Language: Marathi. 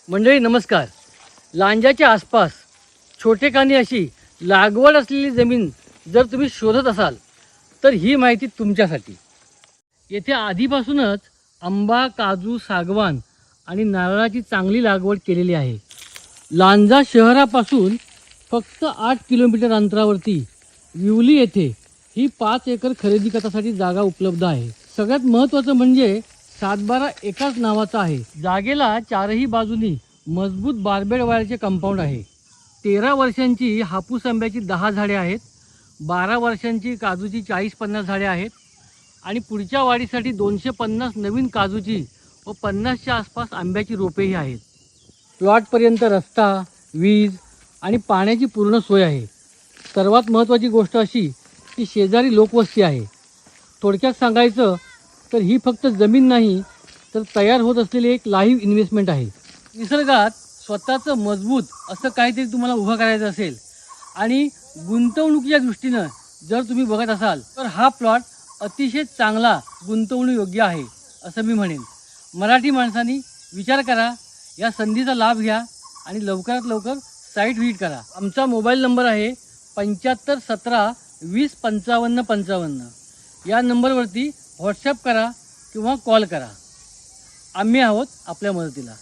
मंडळी नमस्कार. लांजाच्या आसपास छोटेखानी अशी लागवड असलेली जमीन जर तुम्ही शोधत असाल तर ही माहिती तुमच्यासाठी. येथे आधीपासूनच आंबा, काजू, सागवान आणि नारळाची चांगली लागवड केलेली आहे. लांजा शहरापासून फक्त 8 किलोमीटर अंतरावरती विवली येथे ही 5 एकर खरेदी खतासाठी जागा उपलब्ध आहे. सगळ्यात महत्त्वाचं म्हणजे 7/12 एकाच नावाचा आहे. जागेला चारही बाजूनी मजबूत बारबेड वायरचे कंपाऊंड आहे. 13 वर्षांची हापूस आंब्याची 10 झाडे आहेत. 12 वर्षांची काजूची 40-50 झाडे आहेत आणि पुढच्या वाढीसाठी 250 नवीन काजूची व 50च्या आसपास आंब्याची रोपेही आहेत. प्लॉटपर्यंत रस्ता, वीज आणि पाण्याची पूर्ण सोय आहे. सर्वात महत्त्वाची गोष्ट अशी की शेजारी लोकवस्ती आहे. थोडक्यात सांगायचं तर ही फक्त जमीन नाही तर तयार होत असलेली एक लाईव्ह इन्व्हेस्टमेंट आहे. निसर्गात स्वतःचं मजबूत असं काहीतरी तुम्हाला उभं करायचं असेल आणि गुंतवणुकीच्या दृष्टीनं जर तुम्ही बघत असाल तर हा प्लॉट अतिशय चांगला गुंतवणूकयोग्य आहे असं मी म्हणेन. मराठी माणसांनी विचार करा, या संधीचा लाभ घ्या आणि लवकरात लवकर साईट व्हिजिट करा. आमचा मोबाईल नंबर आहे 75 17 20 55 55. या नंबरवरती व्हॉट्सॲप करा किंवा कॉल करा. आम्ही आहोत आपल्या मदतीला.